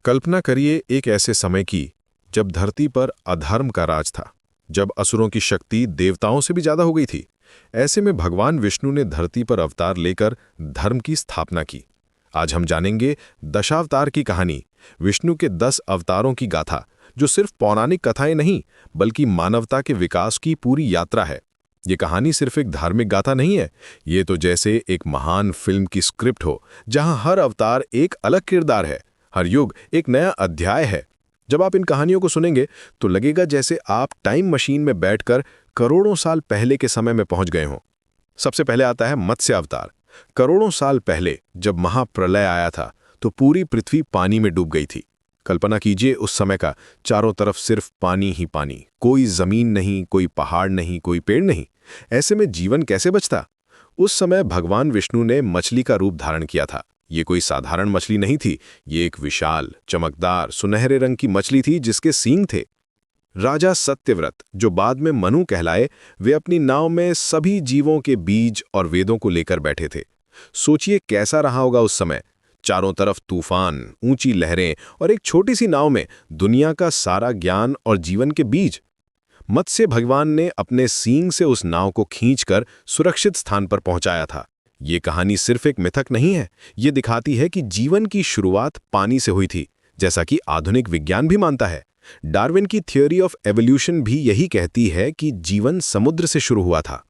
कल्पना करिए एक ऐसे समय की जब धरती पर अधर्म का राज था, जब असुरों की शक्ति देवताओं से भी ज्यादा हो गई थी। ऐसे में भगवान विष्णु ने धरती पर अवतार लेकर धर्म की स्थापना की। आज हम जानेंगे दशावतार की कहानी, विष्णु के 10 अवतारों की गाथा, जो सिर्फ पौराणिक कथाएं नहीं बल्कि मानवता के विकास की पूरी यात्रा है। ये कहानी सिर्फ एक धार्मिक गाथा नहीं है, ये तो जैसे एक महान फिल्म की स्क्रिप्ट हो, जहां हर अवतार एक अलग किरदार है, हर युग एक नया अध्याय है। जब आप इन कहानियों को सुनेंगे तो लगेगा जैसे आप टाइम मशीन में बैठकर करोड़ों साल पहले के समय में पहुंच गए हों। सबसे पहले आता है मत्स्य अवतार। करोड़ों साल पहले जब महाप्रलय आया था तो पूरी पृथ्वी पानी में डूब गई थी। कल्पना कीजिए उस समय का, चारों तरफ सिर्फ पानी ही पानी, कोई जमीन नहीं, कोई पहाड़ नहीं, कोई पेड़ नहीं। ऐसे में जीवन कैसे बचता? उस समय भगवान विष्णु ने मछली का रूप धारण किया था। ये कोई साधारण मछली नहीं थी, ये एक विशाल, चमकदार, सुनहरे रंग की मछली थी जिसके सींग थे। राजा सत्यव्रत, जो बाद में मनु कहलाए, वे अपनी नाव में सभी जीवों के बीज और वेदों को लेकर बैठे थे। सोचिए कैसा रहा होगा उस समय। चारों तरफ तूफान, ऊंची लहरें और एक छोटी सी नाव में दुनिया का सारा ज्ञान और जीवन के बीज। मत्स्य भगवान ने अपने सींग से उस नाव को खींचकर सुरक्षित स्थान पर पहुंचाया था। ये कहानी सिर्फ एक मिथक नहीं है, ये दिखाती है कि जीवन की शुरुआत पानी से हुई थी, जैसा कि आधुनिक विज्ञान भी मानता है। डार्विन की थ्योरी ऑफ एवोल्यूशन भी यही कहती है कि जीवन समुद्र से शुरू हुआ था।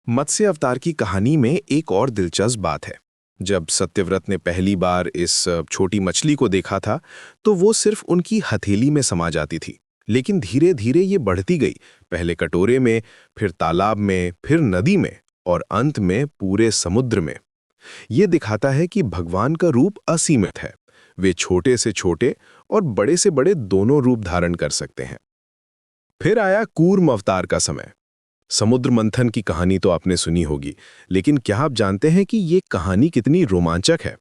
मत्स्य अवतार की कहानी में एक और दिलचस्प बात है। जब सत्यव्रत ने पहली बार इस छोटी मछली को देखा था तो वो सिर्फ उनकी हथेली में समा जाती थी, लेकिन धीरे धीरे ये बढ़ती गई, पहले कटोरे में, फिर तालाब में, फिर नदी में और अंत में पूरे समुद्र में। ये दिखाता है कि भगवान का रूप असीमित है, वे छोटे से छोटे और बड़े से बड़े दोनों रूप धारण कर सकते हैं। फिर आया कूर्म अवतार का समय। समुद्र मंथन की कहानी तो आपने सुनी होगी, लेकिन क्या आप जानते हैं कि ये कहानी कितनी रोमांचक है?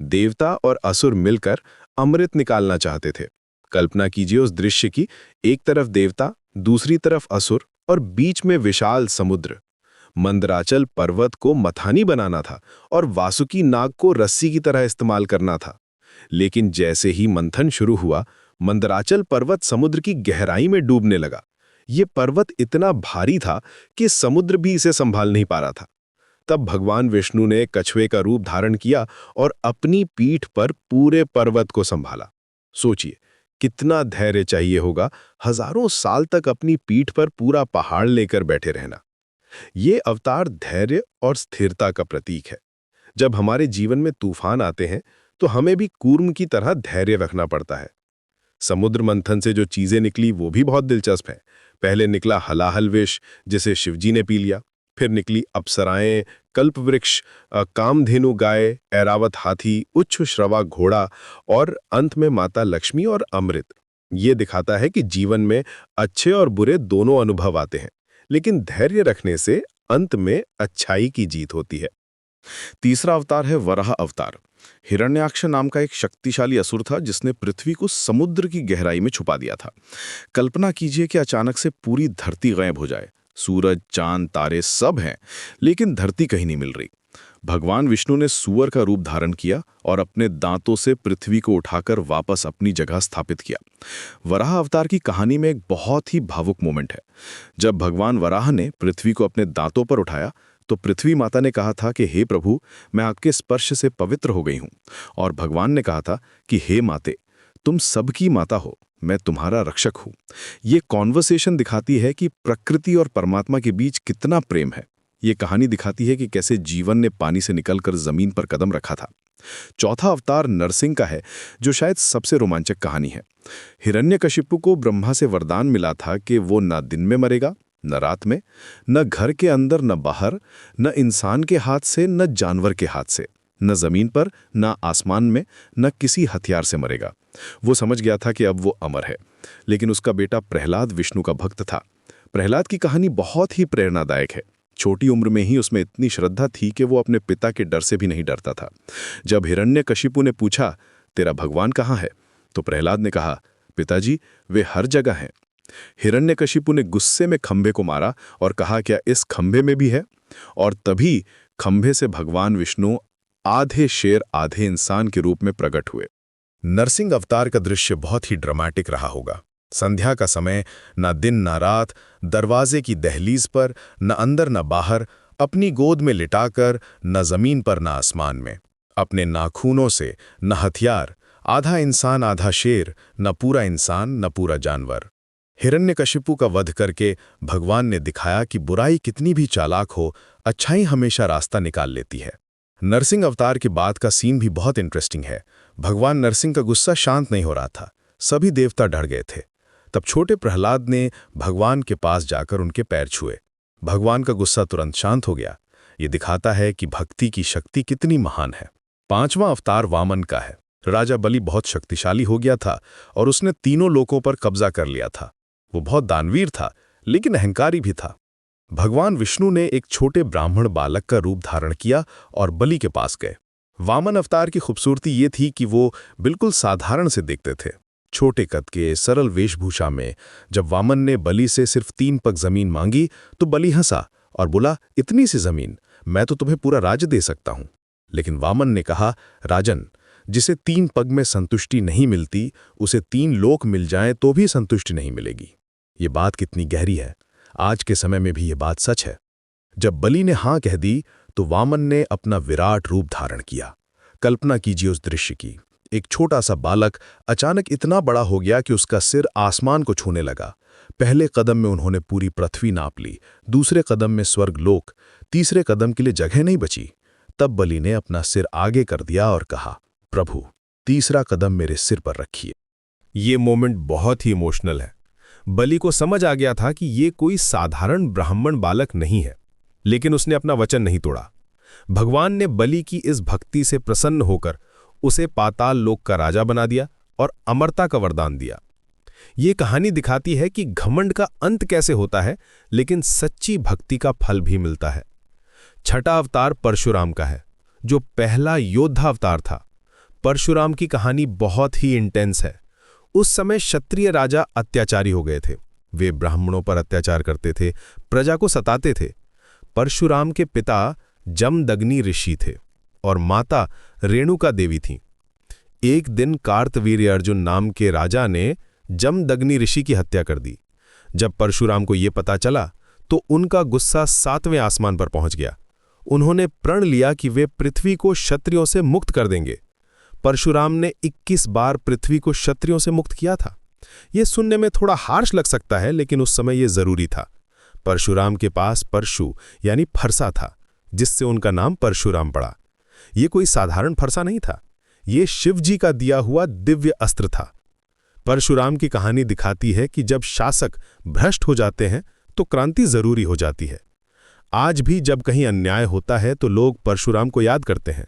देवता और असुर मिलकर अमृत निकालना चाहते थे। कल्पना कीजिए उस दृश्य की, एक तरफ देवता, दूसरी तरफ असुर और बीच में विशाल समुद्र। मंदराचल पर्वत को मथानी बनाना था और वासुकी नाग को रस्सी की तरह इस्तेमाल करना था। लेकिन जैसे ही मंथन शुरू हुआ, मंदराचल पर्वत समुद्र की गहराई में डूबने लगा। ये पर्वत इतना भारी था कि समुद्र भी इसे संभाल नहीं पा रहा था। तब भगवान विष्णु ने कछुए का रूप धारण किया और अपनी पीठ पर पूरे पर्वत को संभाला। सोचिए कितना धैर्य चाहिए होगा, हजारों साल तक अपनी पीठ पर पूरा पहाड़ लेकर बैठे रहना। ये अवतार धैर्य और स्थिरता का प्रतीक है। जब हमारे जीवन में तूफान आते हैं तो हमें भी कूर्म की तरह धैर्य रखना पड़ता है। समुद्र मंथन से जो चीजें निकली वो भी बहुत दिलचस्प है। पहले निकला हलाहल विष, जिसे शिवजी ने पी लिया। फिर निकली अप्सराएं, कल्पवृक्ष, कामधेनु गाय, ऐरावत हाथी, उच्छ्रवा घोड़ा और अंत में माता लक्ष्मी और अमृत। ये दिखाता है कि जीवन में अच्छे और बुरे दोनों अनुभव आते हैं, लेकिन धैर्य रखने से अंत में अच्छाई की जीत होती है। तीसरा अवतार है वराह अवतार। हिरण्याक्ष नाम का एक शक्तिशाली असुर था जिसने पृथ्वी को समुद्र की गहराई में छुपा दिया था। कल्पना कीजिए कि अचानक से पूरी धरती गायब हो जाए। सूरज, चांद, तारे सब हैं, लेकिन धरती कहीं नहीं मिल रही। भगवान विष्णु ने सूअर का रूप धारण किया और अपने दांतों से पृथ्वी को उठाकर वापस अपनी जगह स्थापित किया। वराह अवतार की कहानी में एक बहुत ही भावुक मोमेंट है। जब भगवान वराह ने पृथ्वी को अपने दांतों पर उठाया तो पृथ्वी माता ने कहा था कि हे प्रभु, मैं आपके स्पर्श से पवित्र हो गई हूं। और भगवान ने कहा था कि हे माते, तुम सबकी माता हो, मैं तुम्हारा रक्षक हूं। ये कॉन्वर्सेशन दिखाती है कि प्रकृति और परमात्मा के बीच कितना प्रेम है। ये कहानी दिखाती है कि कैसे जीवन ने पानी से निकलकर जमीन पर कदम रखा था। चौथा अवतार नरसिंह का है, जो शायद सबसे रोमांचक कहानी है। हिरण्यकशिपु को ब्रह्मा से वरदान मिला था कि वो न दिन में मरेगा, न रात में, न घर के अंदर न बाहर, न इंसान के हाथ से न जानवर के हाथ से, न जमीन पर न आसमान में, न किसी हथियार से मरेगा। वो समझ गया था कि अब वो अमर है। लेकिन उसका बेटा प्रहलाद विष्णु का भक्त था। प्रहलाद की कहानी बहुत ही प्रेरणादायक है। छोटी उम्र में ही उसमें इतनी श्रद्धा थी कि वो अपने पिता के डर से भी नहीं डरता था। जब हिरण्यकशिपु ने पूछा, तेरा भगवान कहाँ है, तो प्रहलाद ने कहा, पिताजी, वे हर जगह हैं। हिरण्यकशिपु ने गुस्से में खंभे को मारा और कहा, क्या इस खंभे में भी है? और तभी खंभे से भगवान विष्णु आधे शेर आधे इंसान के रूप में प्रकट हुए। नरसिंह अवतार का दृश्य बहुत ही ड्रामेटिक रहा होगा। संध्या का समय, न दिन न रात, दरवाजे की दहलीज पर, न अंदर न बाहर, अपनी गोद में लिटाकर, न जमीन पर न आसमान में, अपने नाखूनों से, न हथियार, आधा इंसान आधा शेर, न पूरा इंसान न पूरा जानवर। हिरण्यकशिपु का वध करके भगवान ने दिखाया कि बुराई कितनी भी चालाक हो, अच्छाई हमेशा रास्ता निकाल लेती है। नरसिंह अवतार के बाद का सीन भी बहुत इंटरेस्टिंग है। भगवान नरसिंह का गुस्सा शांत नहीं हो रहा था। सभी देवता डर गए थे। तब छोटे प्रहलाद ने भगवान के पास जाकर उनके पैर छुए। भगवान का गुस्सा तुरंत शांत हो गया। ये दिखाता है कि भक्ति की शक्ति कितनी महान है। 5वां अवतार वामन का है। राजा बलि बहुत शक्तिशाली हो गया था और उसने तीनों लोकों पर कब्जा कर लिया था। वो बहुत दानवीर था, लेकिन अहंकारी भी था। भगवान विष्णु ने एक छोटे ब्राह्मण बालक का रूप धारण किया और बलि के पास गए। वामन अवतार की खूबसूरती ये थी कि वो बिल्कुल साधारण से दिखते थे, छोटे कद के, सरल वेशभूषा में। जब वामन ने बलि से सिर्फ 3 पग जमीन मांगी तो बलि हंसा और बोला, इतनी सी जमीन, मैं तो तुम्हें पूरा राज्य दे सकता हूं। लेकिन वामन ने कहा, राजन, जिसे 3 पग में संतुष्टि नहीं मिलती, उसे 3 लोक मिल जाएं तो भी संतुष्टि नहीं मिलेगी। ये बात कितनी गहरी है। आज के समय में भी ये बात सच है। जब बलि ने हां कह दी तो वामन ने अपना विराट रूप धारण किया। कल्पना कीजिए उस दृश्य की। एक छोटा सा बालक अचानक इतना बड़ा हो गया कि उसका सिर आसमान को छूने लगा। पहले कदम में उन्होंने पूरी पृथ्वी नाप ली, दूसरे कदम में स्वर्गलोक, तीसरे कदम के लिए जगह नहीं बची। तब बलि ने अपना सिर आगे कर दिया और कहा, प्रभु, तीसरा कदम मेरे सिर पर रखिए। ये मोमेंट बहुत ही इमोशनल है। बलि को समझ आ गया था कि ये कोई साधारण ब्राह्मण बालक नहीं है, लेकिन उसने अपना वचन नहीं तोड़ा। भगवान ने बलि की इस भक्ति से प्रसन्न होकर उसे पाताल लोक का राजा बना दिया और अमरता का वरदान दिया। ये कहानी दिखाती है कि घमंड का अंत कैसे होता है, लेकिन सच्ची भक्ति का फल भी मिलता है। 6ठा अवतार परशुराम का है, जो पहला योद्धा अवतार था। परशुराम की कहानी बहुत ही इंटेंस है। उस समय क्षत्रिय राजा अत्याचारी हो गए थे। वे ब्राह्मणों पर अत्याचार करते थे, प्रजा को सताते थे। परशुराम के पिता जमदग्नि ऋषि थे और माता रेणुका देवी थीं। एक दिन कार्तवीर्य अर्जुन नाम के राजा ने जमदग्नि ऋषि की हत्या कर दी। जब परशुराम को यह पता चला तो उनका गुस्सा 7वें आसमान पर पहुंच गया। उन्होंने प्रण लिया कि वे पृथ्वी को क्षत्रियों से मुक्त कर देंगे। परशुराम ने 21 बार पृथ्वी को क्षत्रियों से मुक्त किया था। यह सुनने में थोड़ा हार्श लग सकता है, लेकिन उस समय यह जरूरी था। परशुराम के पास परशु यानी फरसा था, जिससे उनका नाम परशुराम पड़ा। यह कोई साधारण फरसा नहीं था, यह शिव जी का दिया हुआ दिव्य अस्त्र था। परशुराम की कहानी दिखाती है कि जब शासक भ्रष्ट हो जाते हैं तो क्रांति जरूरी हो जाती है। आज भी जब कहीं अन्याय होता है तो लोग परशुराम को याद करते हैं।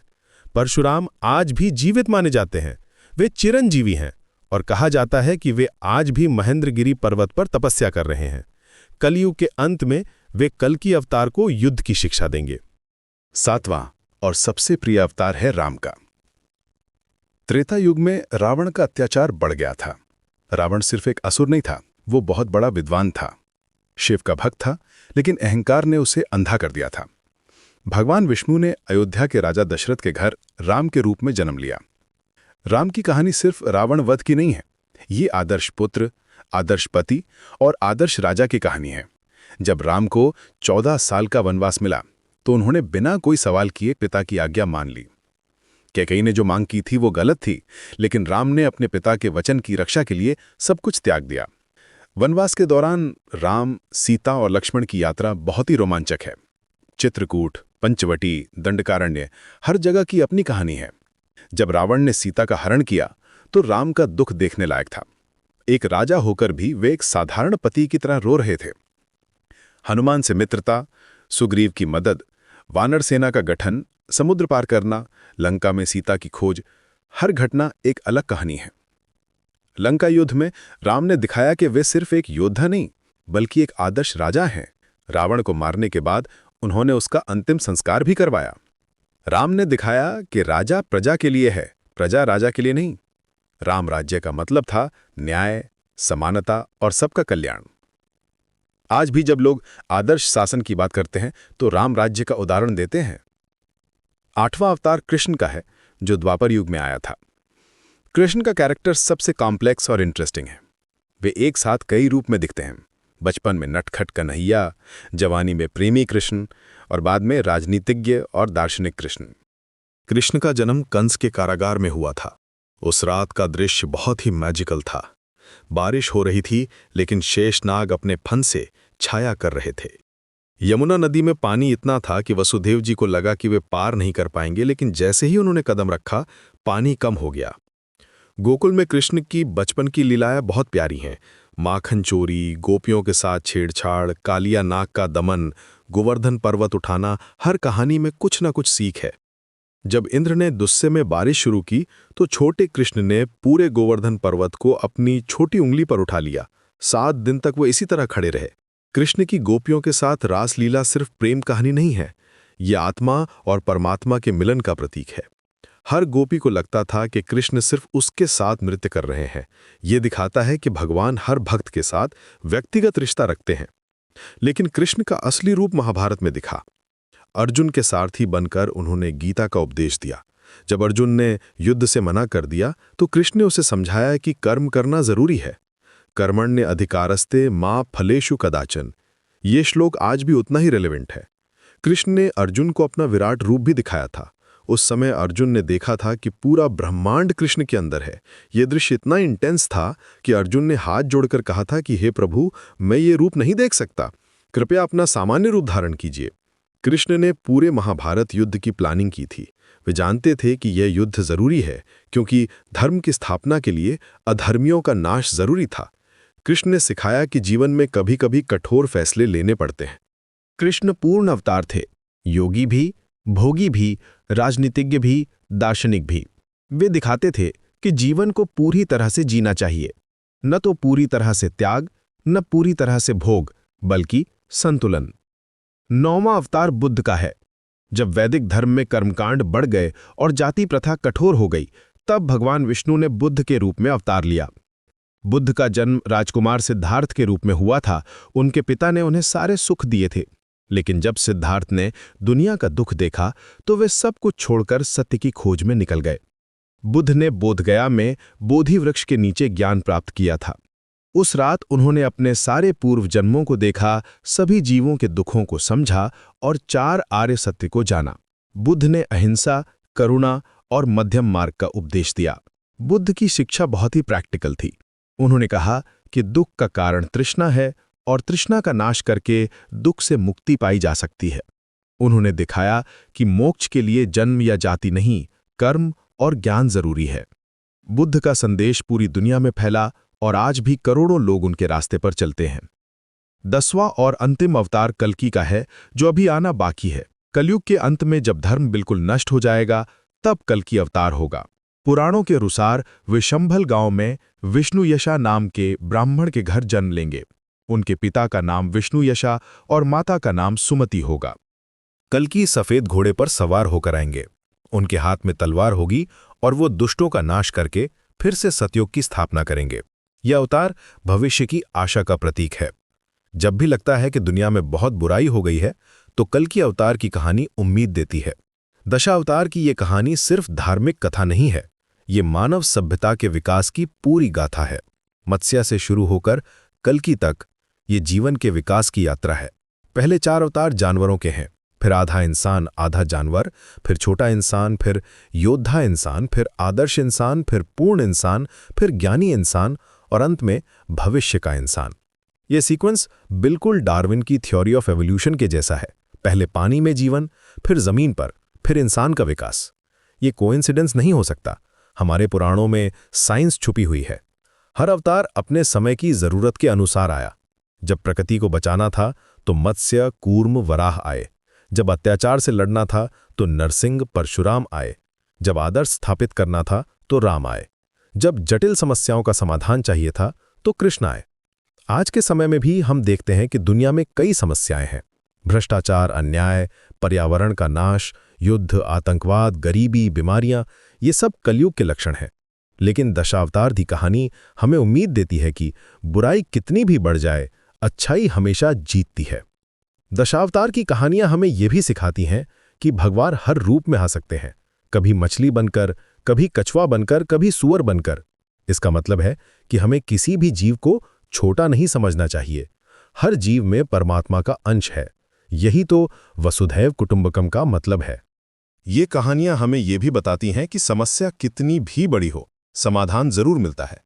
परशुराम आज भी जीवित माने जाते हैं। वे चिरंजीवी हैं और कहा जाता है कि वे आज भी महेंद्रगिरी पर्वत पर तपस्या कर रहे हैं। कलयुग के अंत में वे कल्कि अवतार को युद्ध की शिक्षा देंगे। 7वां और सबसे प्रिय अवतार है राम का। त्रेता युग में रावण का अत्याचार बढ़ गया था। रावण सिर्फ एक असुर नहीं था, वो बहुत बड़ा विद्वान था, शिव का भक्त था, लेकिन अहंकार ने उसे अंधा कर दिया था। भगवान विष्णु ने अयोध्या के राजा दशरथ के घर राम के रूप में जन्म लिया। राम की कहानी सिर्फ रावण वध की नहीं है, ये आदर्श पुत्र, आदर्श पति और आदर्श राजा की कहानी है। जब राम को 14 साल का वनवास मिला तो उन्होंने बिना कोई सवाल किए पिता की आज्ञा मान ली। कैकेयी ने जो मांग की थी वो गलत थी, लेकिन राम ने अपने पिता के वचन की रक्षा के लिए सब कुछ त्याग दिया। वनवास के दौरान राम, सीता और लक्ष्मण की यात्रा बहुत ही रोमांचक है। चित्रकूट, पंचवटी, दंडकारण्य, हर जगह की अपनी कहानी है। जब रावण ने सीता का हरण किया तो राम का दुख देखने लायक था। एक राजा होकर भी वे एक साधारण पति की तरह रो रहे थे। हनुमान से मित्रता, सुग्रीव की मदद, वानर सेना का गठन, समुद्र पार करना, लंका में सीता की खोज, हर घटना एक अलग कहानी है। लंका युद्ध में राम ने दिखाया कि वे सिर्फ एक योद्धा नहीं, बल्कि एक आदर्श राजा हैं। रावण को मारने के बाद उन्होंने उसका अंतिम संस्कार भी करवाया। राम ने दिखाया कि राजा प्रजा के लिए है, प्रजा राजा के लिए नहीं। राम राज्य का मतलब था न्याय, समानता और सबका कल्याण। आज भी जब लोग आदर्श शासन की बात करते हैं तो राम राज्य का उदाहरण देते हैं। 8वां अवतार कृष्ण का है, जो द्वापर युग में आया था। कृष्ण का कैरेक्टर सबसे कॉम्प्लेक्स और इंटरेस्टिंग है। वे एक साथ कई रूप में दिखते हैं। बचपन में नटखट कन्हैया, जवानी में प्रेमी कृष्ण और बाद में राजनीतिज्ञ और दार्शनिक कृष्ण। कृष्ण का जन्म कंस के कारागार में हुआ था। उस रात का दृश्य बहुत ही मैजिकल था। बारिश हो रही थी, लेकिन शेषनाग अपने फन से छाया कर रहे थे। यमुना नदी में पानी इतना था कि वसुदेव जी को लगा कि वे पार नहीं कर पाएंगे, लेकिन जैसे ही उन्होंने कदम रखा, पानी कम हो गया। गोकुल में कृष्ण की बचपन की लीलाएं बहुत प्यारी हैं। माखन चोरी, गोपियों के साथ छेड़छाड़, कालिया नाग का दमन, गोवर्धन पर्वत उठाना, हर कहानी में कुछ न कुछ सीख है। जब इंद्र ने गुस्से में बारिश शुरू की, तो छोटे कृष्ण ने पूरे गोवर्धन पर्वत को अपनी छोटी उंगली पर उठा लिया। 7 दिन तक वो इसी तरह खड़े रहे। कृष्ण की गोपियों के साथ रासलीला सिर्फ प्रेम कहानी नहीं है, ये आत्मा और परमात्मा के मिलन का प्रतीक है। हर गोपी को लगता था कि कृष्ण सिर्फ उसके साथ नृत्य कर रहे हैं। ये दिखाता है कि भगवान हर भक्त के साथ व्यक्तिगत रिश्ता रखते हैं। लेकिन कृष्ण का असली रूप महाभारत में दिखा। अर्जुन के सारथी बनकर उन्होंने गीता का उपदेश दिया। जब अर्जुन ने युद्ध से मना कर दिया, तो कृष्ण ने उसे समझाया कि कर्म करना जरूरी है। कर्मण्य अधिकारस्ते मां फलेषु कदाचन। ये श्लोक आज भी उतना ही रेलेवेंट है। कृष्ण ने अर्जुन को अपना विराट रूप भी दिखाया था। उस समय अर्जुन ने देखा था कि पूरा ब्रह्मांड कृष्ण के अंदर है। यह दृश्य इतना इंटेंस था कि अर्जुन ने हाथ जोड़कर कहा था कि हे प्रभु, मैं ये रूप नहीं देख सकता, कृपया अपना सामान्य रूप धारण कीजिए। कृष्ण ने पूरे महाभारत युद्ध की प्लानिंग की थी। वे जानते थे कि यह युद्ध जरूरी है, क्योंकि धर्म की स्थापना के लिए अधर्मियों का नाश जरूरी था। कृष्ण ने सिखाया कि जीवन में कभी-कभी कठोर फैसले लेने पड़ते हैं। कृष्ण पूर्ण अवतार थे, योगी भी, भोगी भी, राजनीतिज्ञ भी, दार्शनिक भी। वे दिखाते थे कि जीवन को पूरी तरह से जीना चाहिए, न तो पूरी तरह से त्याग, न पूरी तरह से भोग, बल्कि संतुलन। 9वां अवतार बुद्ध का है। जब वैदिक धर्म में कर्मकांड बढ़ गए और जाति प्रथा कठोर हो गई, तब भगवान विष्णु ने बुद्ध के रूप में अवतार लिया। बुद्ध का जन्म राजकुमार सिद्धार्थ के रूप में हुआ था। उनके पिता ने उन्हें सारे सुख दिए थे, लेकिन जब सिद्धार्थ ने दुनिया का दुख देखा, तो वे सब कुछ छोड़कर सत्य की खोज में निकल गए। बुद्ध ने बोधगया में बोधि वृक्ष के नीचे ज्ञान प्राप्त किया था। उस रात उन्होंने अपने सारे पूर्व जन्मों को देखा, सभी जीवों के दुखों को समझा और 4 आर्य सत्य को जाना। बुद्ध ने अहिंसा, करुणा और मध्यम मार्ग का उपदेश दिया। बुद्ध की शिक्षा बहुत ही प्रैक्टिकल थी। उन्होंने कहा कि दुख का कारण तृष्णा है और तृष्णा का नाश करके दुख से मुक्ति पाई जा सकती है। उन्होंने दिखाया कि मोक्ष के लिए जन्म या जाति नहीं, कर्म और ज्ञान जरूरी है। बुद्ध का संदेश पूरी दुनिया में फैला और आज भी करोड़ों लोग उनके रास्ते पर चलते हैं। 10वां और अंतिम अवतार कल्कि का है, जो अभी आना बाकी है। कलयुग के अंत में जब धर्म बिल्कुल नष्ट हो जाएगा, तब कल्कि अवतार होगा। पुराणों के अनुसार वे शंभल गांव में विष्णुयशा नाम के ब्राह्मण के घर जन्म लेंगे। उनके पिता का नाम विष्णुयशा और माता का नाम सुमति होगा। कल्कि सफेद घोड़े पर सवार होकर आएंगे। उनके हाथ में तलवार होगी और वो दुष्टों का नाश करके फिर से सतयुग की स्थापना करेंगे। यह अवतार भविष्य की आशा का प्रतीक है। जब भी लगता है कि दुनिया में बहुत बुराई हो गई है, तो कल्कि अवतार की कहानी उम्मीद देती है। दशावतार की ये कहानी सिर्फ धार्मिक कथा नहीं है, ये मानव सभ्यता के विकास की पूरी गाथा है। मत्स्य से शुरू होकर कल्कि तक ये जीवन के विकास की यात्रा है। पहले 4 अवतार जानवरों के हैं, फिर आधा इंसान आधा जानवर, फिर छोटा इंसान, फिर योद्धा इंसान, फिर आदर्श इंसान, फिर पूर्ण इंसान, फिर ज्ञानी इंसान और अंत में भविष्य का इंसान। यह सीक्वेंस बिल्कुल डार्विन की थ्योरी ऑफ एवोल्यूशन के जैसा है। पहले पानी में जीवन, फिर जमीन पर, फिर इंसान का विकास। ये कोइंसिडेंस नहीं हो सकता। हमारे पुराणों में साइंस छुपी हुई है। हर अवतार अपने समय की जरूरत के अनुसार आया। जब प्रकृति को बचाना था तो मत्स्य, कूर्म, वराह आए। जब अत्याचार से लड़ना था तो नरसिंह, परशुराम आए। जब आदर्श स्थापित करना था तो राम आए। जब जटिल समस्याओं का समाधान चाहिए था तो कृष्ण आए। आज के समय में भी हम देखते हैं कि दुनिया में कई समस्याएं हैं। भ्रष्टाचार, अन्याय, पर्यावरण का नाश, युद्ध, आतंकवाद, गरीबी, बीमारियां, ये सब कलयुग के लक्षण हैं। लेकिन दशावतार की कहानी हमें उम्मीद देती है कि बुराई कितनी भी बढ़ जाए, अच्छाई हमेशा जीतती है। दशावतार की कहानियां हमें यह भी सिखाती हैं कि भगवान हर रूप में आ सकते हैं, कभी मछली बनकर, कभी कछुआ बनकर, कभी सूअर बनकर। इसका मतलब है कि हमें किसी भी जीव को छोटा नहीं समझना चाहिए। हर जीव में परमात्मा का अंश है। यही तो वसुधैव कुटुंबकम का मतलब है। ये कहानियां हमें ये भी बताती हैं कि समस्या कितनी भी बड़ी हो, समाधान जरूर मिलता है।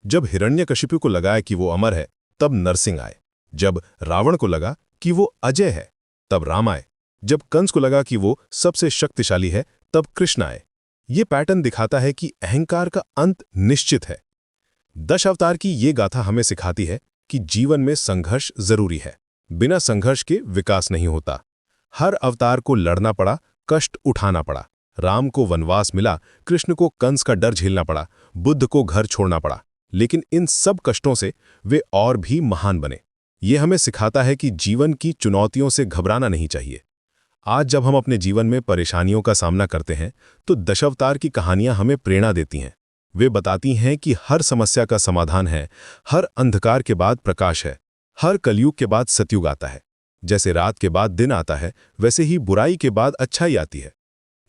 जब हिरण्यकशिपु को लगा कि वो अमर है, तब नरसिंह आए। जब रावण को लगा कि वो अजय है, तब राम आए। जब कंस को लगा कि वो सबसे शक्तिशाली है, तब कृष्ण आए। ये पैटर्न दिखाता है कि अहंकार का अंत निश्चित है। 10 अवतार की ये गाथा हमें सिखाती है कि जीवन में संघर्ष जरूरी है। बिना संघर्ष के विकास नहीं होता। हर अवतार को लड़ना पड़ा, कष्ट उठाना पड़ा। राम को वनवास मिला, कृष्ण को कंस का डर झेलना पड़ा, बुद्ध को घर छोड़ना पड़ा। लेकिन इन सब कष्टों से वे और भी महान बने। ये हमें सिखाता है कि जीवन की चुनौतियों से घबराना नहीं चाहिए। आज जब हम अपने जीवन में परेशानियों का सामना करते हैं, तो दशावतार की कहानियां हमें प्रेरणा देती हैं। वे बताती हैं कि हर समस्या का समाधान है, हर अंधकार के बाद प्रकाश है, हर कलयुग के बाद सतयुग आता है। जैसे रात के बाद दिन आता है, वैसे ही बुराई के बाद अच्छाई आती है।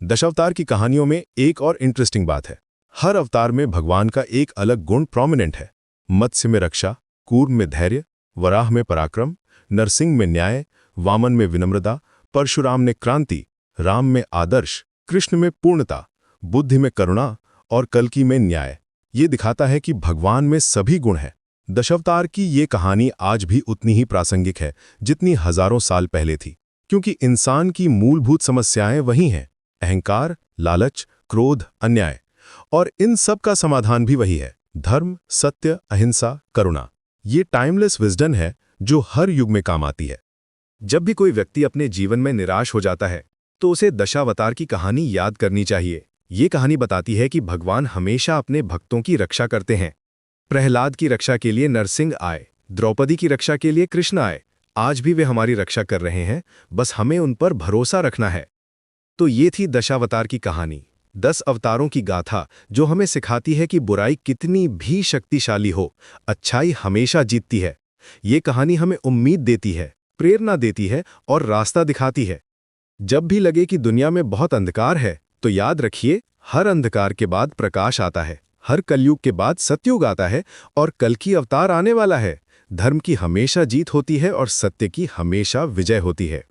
दशावतार की कहानियों में एक और इंटरेस्टिंग बात है, हर अवतार में भगवान का एक अलग गुण प्रोमिनेंट है। मत्स्य में रक्षा, कूर्म में धैर्य, वराह में पराक्रम, नरसिंह में न्याय, वामन में विनम्रता, परशुराम ने क्रांति, राम में आदर्श, कृष्ण में पूर्णता, बुद्धि में करुणा और कल्कि में न्याय। ये दिखाता है कि भगवान में सभी गुण हैं। दशावतार की ये कहानी आज भी उतनी ही प्रासंगिक है जितनी हजारों साल पहले थी, क्योंकि इंसान की मूलभूत समस्याएं वही हैं, अहंकार, लालच, क्रोध, अन्याय। और इन सब का समाधान भी वही है, धर्म, सत्य, अहिंसा, करुणा। ये टाइमलेस विजडम है जो हर युग में काम आती है। जब भी कोई व्यक्ति अपने जीवन में निराश हो जाता है, तो उसे दशावतार की कहानी याद करनी चाहिए। ये कहानी बताती है कि भगवान हमेशा अपने भक्तों की रक्षा करते हैं। प्रहलाद की रक्षा के लिए नरसिंह आए, द्रौपदी की रक्षा के लिए कृष्ण आए। आज भी वे हमारी रक्षा कर रहे हैं, बस हमें उन पर भरोसा रखना है। तो ये थी दशावतार की कहानी, 10 अवतारों की गाथा, जो हमें सिखाती है कि बुराई कितनी भी शक्तिशाली हो, अच्छाई हमेशा जीतती है। ये कहानी हमें उम्मीद देती है, प्रेरणा देती है और रास्ता दिखाती है। जब भी लगे कि दुनिया में बहुत अंधकार है, तो याद रखिए, हर अंधकार के बाद प्रकाश आता है, हर कलयुग के बाद सतयुग आता है और कल्कि अवतार आने वाला है। धर्म की हमेशा जीत होती है और सत्य की हमेशा विजय होती है।